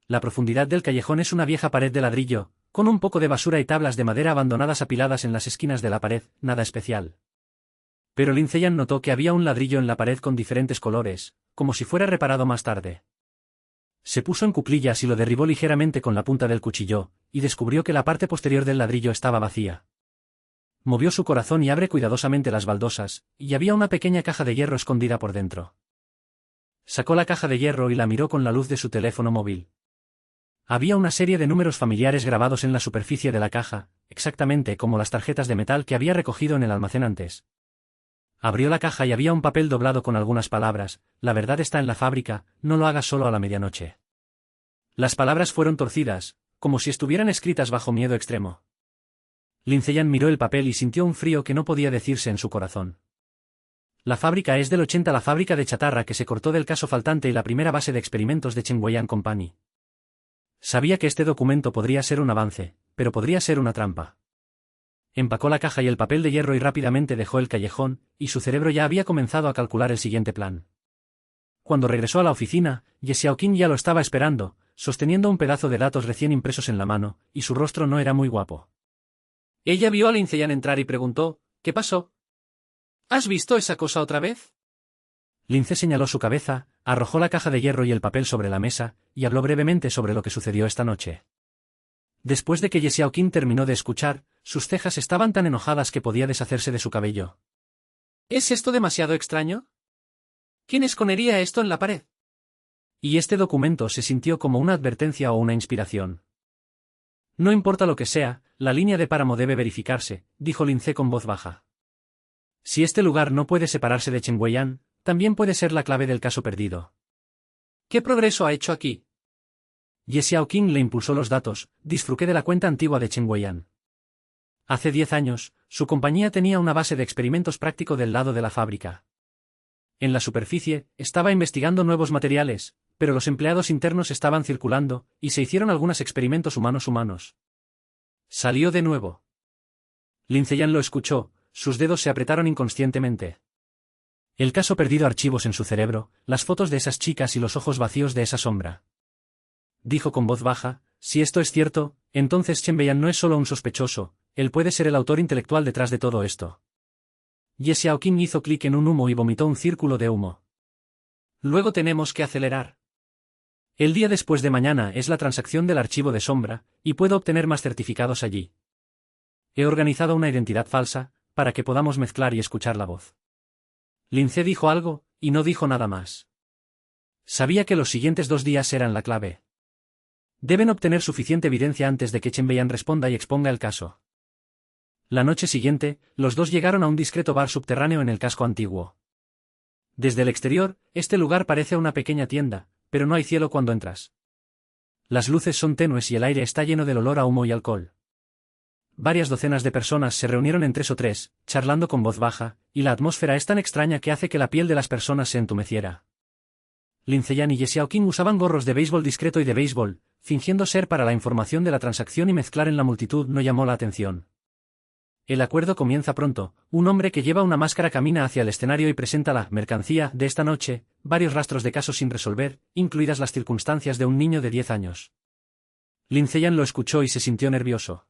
La profundidad del callejón es una vieja pared de ladrillo, con un poco de basura y tablas de madera abandonadas apiladas en las esquinas de la pared, nada especial. Pero Lince Yan notó que había un ladrillo en la pared con diferentes colores, como si fuera reparado más tarde. Se puso en cuclillas y lo derribó ligeramente con la punta del cuchillo, y descubrió que la parte posterior del ladrillo estaba vacía. Movió su corazón y abre cuidadosamente las baldosas, y había una pequeña caja de hierro escondida por dentro. Sacó la caja de hierro y la miró con la luz de su teléfono móvil. Había una serie de números familiares grabados en la superficie de la caja, exactamente como las tarjetas de metal que había recogido en el almacén antes. Abrió la caja y había un papel doblado con algunas palabras: la verdad está en la fábrica, no lo hagas solo a la medianoche. Las palabras fueron torcidas, como si estuvieran escritas bajo miedo extremo. Lince Yan miró el papel y sintió un frío que no podía decirse en su corazón. La fábrica es del 80, la fábrica de chatarra que se cortó del caso faltante y la primera base de experimentos de Chengguoyan Company. Sabía que este documento podría ser un avance, pero podría ser una trampa. Empacó la caja y el papel de hierro y rápidamente dejó el callejón, y su cerebro ya había comenzado a calcular el siguiente plan. Cuando regresó a la oficina, Ye Xiaoqing ya lo estaba esperando, sosteniendo un pedazo de datos recién impresos en la mano, y su rostro no era muy guapo. Ella vio a Lince Yan entrar y preguntó: ¿qué pasó? ¿Has visto esa cosa otra vez? Lince señaló su cabeza, arrojó la caja de hierro y el papel sobre la mesa, y habló brevemente sobre lo que sucedió esta noche. Después de que Ye Xiaoqing terminó de escuchar, sus cejas estaban tan enojadas que podía deshacerse de su cabello. ¿Es esto demasiado extraño? ¿Quién escondería esto en la pared? Y este documento se sintió como una advertencia o una inspiración. No importa lo que sea, la línea de páramo debe verificarse, dijo Lince con voz baja. Si este lugar no puede separarse de Chengguoyan, también puede ser la clave del caso perdido. ¿Qué progreso ha hecho aquí? Ye Xiaoqing le impulsó los datos: disfruté de la cuenta antigua de Chengguoyan. Hace 10 años, su compañía tenía una base de experimentos práctico del lado de la fábrica. En la superficie, estaba investigando nuevos materiales, pero los empleados internos estaban circulando, y se hicieron algunos experimentos humanos. Salió de nuevo. Lince Yan lo escuchó, sus dedos se apretaron inconscientemente. El caso perdido, archivos en su cerebro, las fotos de esas chicas y los ojos vacíos de esa sombra. Dijo con voz baja: si esto es cierto, entonces Chen Beiyan no es solo un sospechoso, él puede ser el autor intelectual detrás de todo esto. Ye Xiaoqing hizo clic en un humo y vomitó un círculo de humo. Luego tenemos que acelerar. El día después de mañana es la transacción del archivo de sombra, y puedo obtener más certificados allí. He organizado una identidad falsa, para que podamos mezclar y escuchar la voz. Lince dijo algo, y no dijo nada más. Sabía que los siguientes 2 días eran la clave. Deben obtener suficiente evidencia antes de que Chen Beiyan responda y exponga el caso. La noche siguiente, los dos llegaron a un discreto bar subterráneo en el casco antiguo. Desde el exterior, este lugar parece una pequeña tienda, pero no hay cielo cuando entras. Las luces son tenues y el aire está lleno del olor a humo y alcohol. Varias docenas de personas se reunieron en 3 o 3, charlando con voz baja, y la atmósfera es tan extraña que hace que la piel de las personas se entumeciera. Lin Ziyan y Ye Xiaoqing usaban gorros de béisbol discreto y de béisbol, fingiendo ser para la información de la transacción y mezclar en la multitud no llamó la atención. El acuerdo comienza pronto, un hombre que lleva una máscara camina hacia el escenario y presenta la mercancía de esta noche, varios rastros de casos sin resolver, incluidas las circunstancias de un niño de 10 años. Lin Ziyan lo escuchó y se sintió nervioso.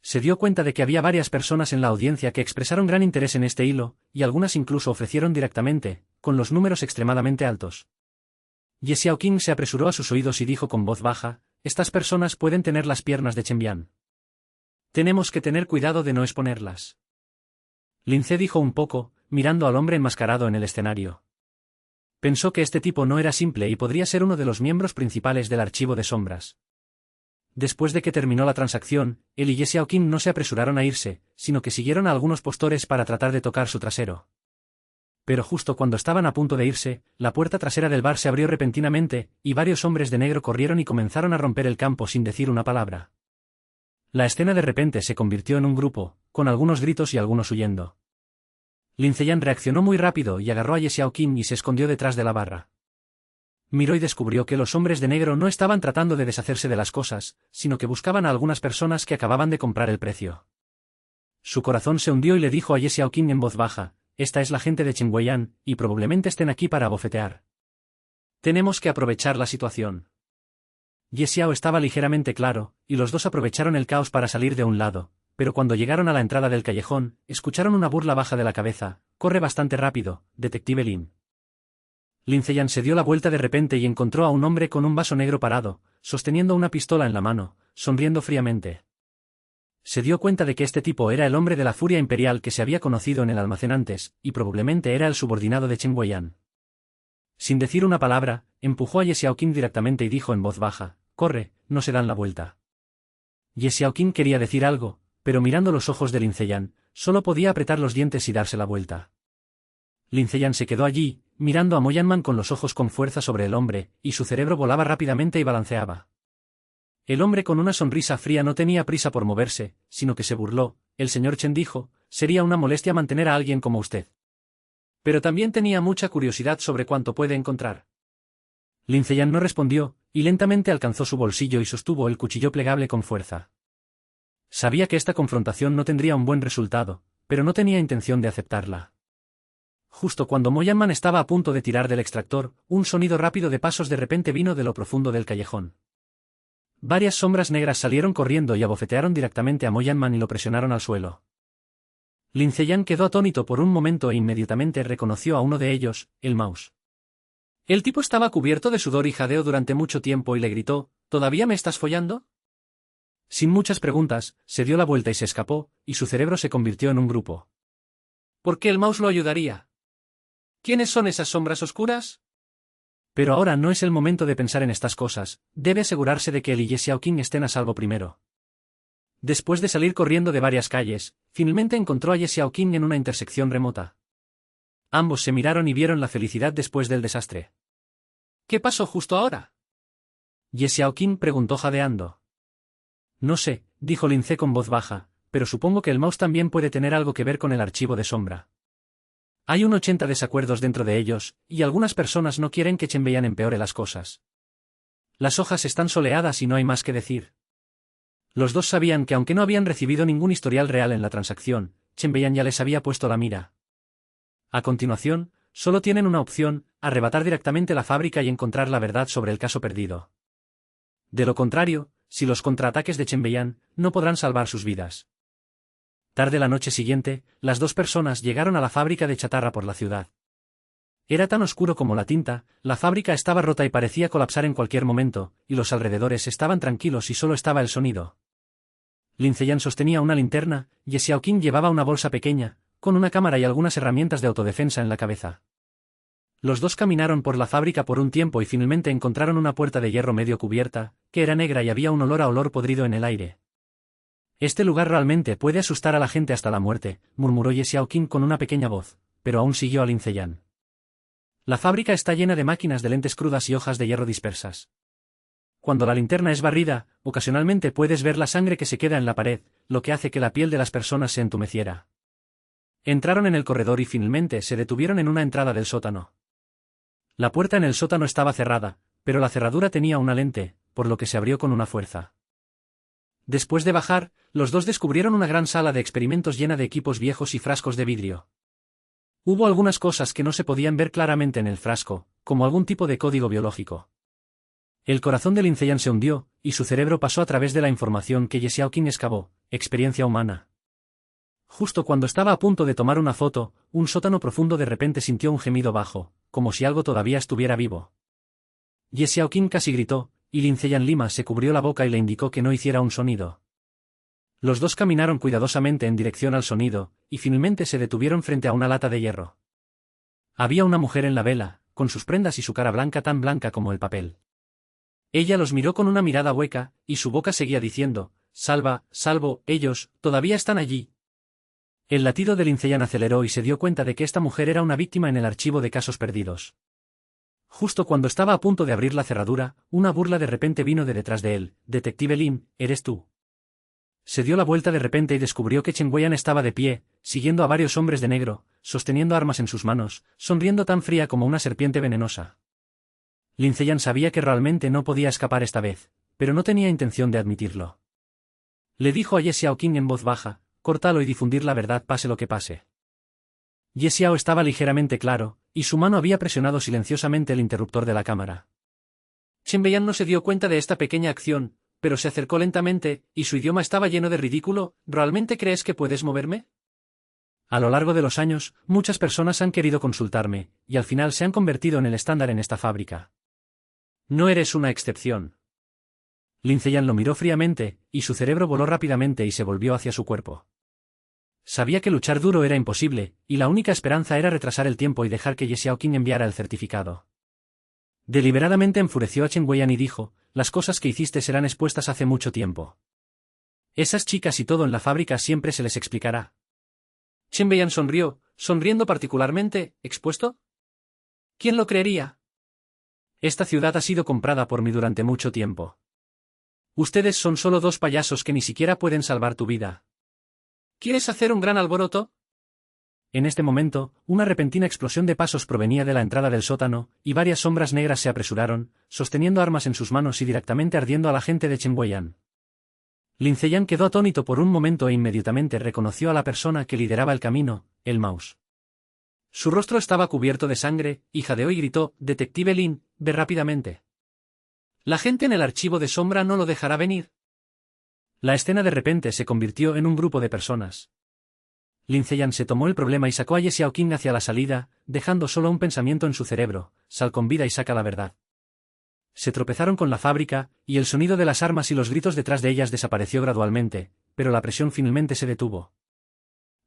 Se dio cuenta de que había varias personas en la audiencia que expresaron gran interés en este hilo, y algunas incluso ofrecieron directamente, con los números extremadamente altos. Ye Xiaoqing se apresuró a sus oídos y dijo con voz baja, estas personas pueden tener las piernas de Chen Bian. Tenemos que tener cuidado de no exponerlas. Lin Ce dijo un poco, mirando al hombre enmascarado en el escenario. Pensó que este tipo no era simple y podría ser uno de los miembros principales del archivo de sombras. Después de que terminó la transacción, él y Ye Xiaoqing no se apresuraron a irse, sino que siguieron a algunos postores para tratar de tocar su trasero. Pero justo cuando estaban a punto de irse, la puerta trasera del bar se abrió repentinamente, y varios hombres de negro corrieron y comenzaron a romper el campo sin decir una palabra. La escena de repente se convirtió en un grupo, con algunos gritos y algunos huyendo. Lin Ziyan reaccionó muy rápido y agarró a Ye Xiaoqing y se escondió detrás de la barra. Miró y descubrió que los hombres de negro no estaban tratando de deshacerse de las cosas, sino que buscaban a algunas personas que acababan de comprar el precio. Su corazón se hundió y le dijo a Ye Xiaoqing en voz baja, esta es la gente de Chen Weiyan, y probablemente estén aquí para abofetear. Tenemos que aprovechar la situación. Ye Xiao estaba ligeramente claro, y los dos aprovecharon el caos para salir de un lado, pero cuando llegaron a la entrada del callejón, escucharon una burla baja de la cabeza, corre bastante rápido, detective Lin. Lin Ziyan se dio la vuelta de repente y encontró a un hombre con un vaso negro parado, sosteniendo una pistola en la mano, sonriendo fríamente. Se dio cuenta de que este tipo era el hombre de la furia imperial que se había conocido en el almacén antes, y probablemente era el subordinado de Chen Weiyan. Sin decir una palabra, empujó a Ye Xiaoqing directamente y dijo en voz baja, corre, no se dan la vuelta. Ye Xiaoqing quería decir algo, pero mirando los ojos de Lin Ziyan, solo podía apretar los dientes y darse la vuelta. Lin Ziyan se quedó allí, mirando a Mo Yanman con los ojos con fuerza sobre el hombre, y su cerebro volaba rápidamente y balanceaba. El hombre con una sonrisa fría no tenía prisa por moverse, sino que se burló. El señor Chen dijo, sería una molestia mantener a alguien como usted. Pero también tenía mucha curiosidad sobre cuánto puede encontrar. Lin Ziyan no respondió, y lentamente alcanzó su bolsillo y sostuvo el cuchillo plegable con fuerza. Sabía que esta confrontación no tendría un buen resultado, pero no tenía intención de aceptarla. Justo cuando Mo Yanman estaba a punto de tirar del extractor, un sonido rápido de pasos de repente vino de lo profundo del callejón. Varias sombras negras salieron corriendo y abofetearon directamente a Mo Yanman y lo presionaron al suelo. Lin Ziyan quedó atónito por un momento e inmediatamente reconoció a uno de ellos, el Mouse. El tipo estaba cubierto de sudor y jadeo durante mucho tiempo y le gritó, ¿todavía me estás follando? Sin muchas preguntas, se dio la vuelta y se escapó, y su cerebro se convirtió en un grupo. ¿Por qué el Mouse lo ayudaría? ¿Quiénes son esas sombras oscuras? Pero ahora no es el momento de pensar en estas cosas, debe asegurarse de que él y Ye Xiaoqing estén a salvo primero. Después de salir corriendo de varias calles, finalmente encontró a Ye Xiaoqing en una intersección remota. Ambos se miraron y vieron la felicidad después del desastre. ¿Qué pasó justo ahora? Ye Xiaoqing preguntó jadeando. No sé, dijo Lin Ce con voz baja, pero supongo que el Mouse también puede tener algo que ver con el archivo de sombra. Hay 80 desacuerdos dentro de ellos, y algunas personas no quieren que Chen Weiyan empeore las cosas. Las hojas están soleadas y no hay más que decir. Los dos sabían que aunque no habían recibido ningún historial real en la transacción, Chen Weiyan ya les había puesto la mira. A continuación, solo tienen una opción, arrebatar directamente la fábrica y encontrar la verdad sobre el caso perdido. De lo contrario, si los contraataques de Chen Weiyan, no podrán salvar sus vidas. Tarde la noche siguiente, las dos personas llegaron a la fábrica de chatarra por la ciudad. Era tan oscuro como la tinta, la fábrica estaba rota y parecía colapsar en cualquier momento, y los alrededores estaban tranquilos y solo estaba el sonido. Lin Ziyan sostenía una linterna, Ye Xiaoqing llevaba una bolsa pequeña, con una cámara y algunas herramientas de autodefensa en la cabeza. Los dos caminaron por la fábrica por un tiempo y finalmente encontraron una puerta de hierro medio cubierta, que era negra y había un olor a olor podrido en el aire. Este lugar realmente puede asustar a la gente hasta la muerte, murmuró Ye Xiaoqing con una pequeña voz, pero aún siguió a Lin Ziyan. La fábrica está llena de máquinas de lentes crudas y hojas de hierro dispersas. Cuando la linterna es barrida, ocasionalmente puedes ver la sangre que se queda en la pared, lo que hace que la piel de las personas se entumeciera. Entraron en el corredor y finalmente se detuvieron en una entrada del sótano. La puerta en el sótano estaba cerrada, pero la cerradura tenía una lente, por lo que se abrió con una fuerza. Después de bajar, los dos descubrieron una gran sala de experimentos llena de equipos viejos y frascos de vidrio. Hubo algunas cosas que no se podían ver claramente en el frasco, como algún tipo de código biológico. El corazón de Lin Ziyan se hundió, y su cerebro pasó a través de la información que Ye Xiaoqing excavó, experiencia humana. Justo cuando estaba a punto de tomar una foto, un sótano profundo de repente sintió un gemido bajo, como si algo todavía estuviera vivo. Ye Xiaoqing casi gritó, y Lin Ziyan Lima se cubrió la boca y le indicó que no hiciera un sonido. Los dos caminaron cuidadosamente en dirección al sonido, y finalmente se detuvieron frente a una lata de hierro. Había una mujer en la vela, con sus prendas y su cara blanca tan blanca como el papel. Ella los miró con una mirada hueca, y su boca seguía diciendo, salvo, ellos, todavía están allí. El latido de Lin Ziyan aceleró y se dio cuenta de que esta mujer era una víctima en el archivo de casos perdidos. Justo cuando estaba a punto de abrir la cerradura, una burla de repente vino de detrás de él. «Detective Lin, ¿eres tú?» Se dio la vuelta de repente y descubrió que Chen Weiyan estaba de pie, siguiendo a varios hombres de negro, sosteniendo armas en sus manos, sonriendo tan fría como una serpiente venenosa. Lin Ziyan sabía que realmente no podía escapar esta vez, pero no tenía intención de admitirlo. Le dijo a Ye Xiaoqing en voz baja, «Córtalo y difundir la verdad pase lo que pase». Ye Xiao estaba ligeramente claro, y su mano había presionado silenciosamente el interruptor de la cámara. Chen Weiyan no se dio cuenta de esta pequeña acción, pero se acercó lentamente, y su idioma estaba lleno de ridículo. «¿Realmente crees que puedes moverme?» A lo largo de los años, muchas personas han querido consultarme, y al final se han convertido en el estándar en esta fábrica. No eres una excepción. Lin Ziyan lo miró fríamente, y su cerebro voló rápidamente y se volvió hacia su cuerpo. Sabía que luchar duro era imposible, y la única esperanza era retrasar el tiempo y dejar que Ye Xiaoqing enviara el certificado. Deliberadamente enfureció a Chen Weiyan y dijo, «Las cosas que hiciste serán expuestas hace mucho tiempo. Esas chicas y todo en la fábrica siempre se les explicará». Chen Weiyan sonrió, sonriendo particularmente. «¿Expuesto? ¿Quién lo creería? Esta ciudad ha sido comprada por mí durante mucho tiempo. Ustedes son solo dos payasos que ni siquiera pueden salvar tu vida. ¿Quieres hacer un gran alboroto?» En este momento, una repentina explosión de pasos provenía de la entrada del sótano, y varias sombras negras se apresuraron, sosteniendo armas en sus manos y directamente ardiendo a la gente de Chen Weiyan. Lin Ziyan quedó atónito por un momento e inmediatamente reconoció a la persona que lideraba el camino, el mouse. Su rostro estaba cubierto de sangre, y jadeó y gritó, «Detective Lin, ve rápidamente. La gente en el archivo de sombra no lo dejará venir». La escena de repente se convirtió en un grupo de personas. Lin Ziyan se tomó el problema y sacó a Ye Xiaoqing hacia la salida, dejando solo un pensamiento en su cerebro: «Sal con vida y saca la verdad». Se tropezaron con la fábrica, y el sonido de las armas y los gritos detrás de ellas desapareció gradualmente, pero la presión finalmente se detuvo.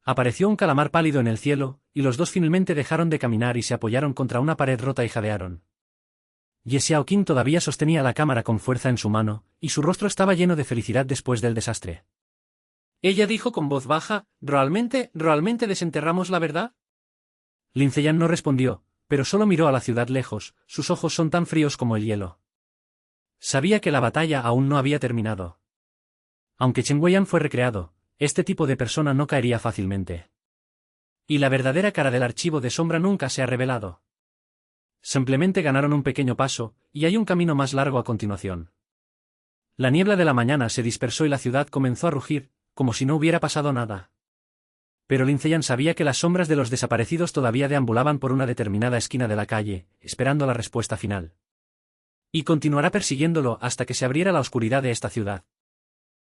Apareció un calamar pálido en el cielo, y los dos finalmente dejaron de caminar y se apoyaron contra una pared rota y jadearon. Ye Xiaoqing todavía sostenía la cámara con fuerza en su mano, y su rostro estaba lleno de felicidad después del desastre. Ella dijo con voz baja, realmente desenterramos la verdad?» Lin Ziyan no respondió, pero solo miró a la ciudad lejos, sus ojos son tan fríos como el hielo. Sabía que la batalla aún no había terminado. Aunque Chen Weiyan fue recreado, este tipo de persona no caería fácilmente. Y la verdadera cara del archivo de sombra nunca se ha revelado. Simplemente ganaron un pequeño paso, y hay un camino más largo a continuación. La niebla de la mañana se dispersó y la ciudad comenzó a rugir, como si no hubiera pasado nada. Pero Lin Ziyan sabía que las sombras de los desaparecidos todavía deambulaban por una determinada esquina de la calle, esperando la respuesta final. Y continuará persiguiéndolo hasta que se abriera la oscuridad de esta ciudad.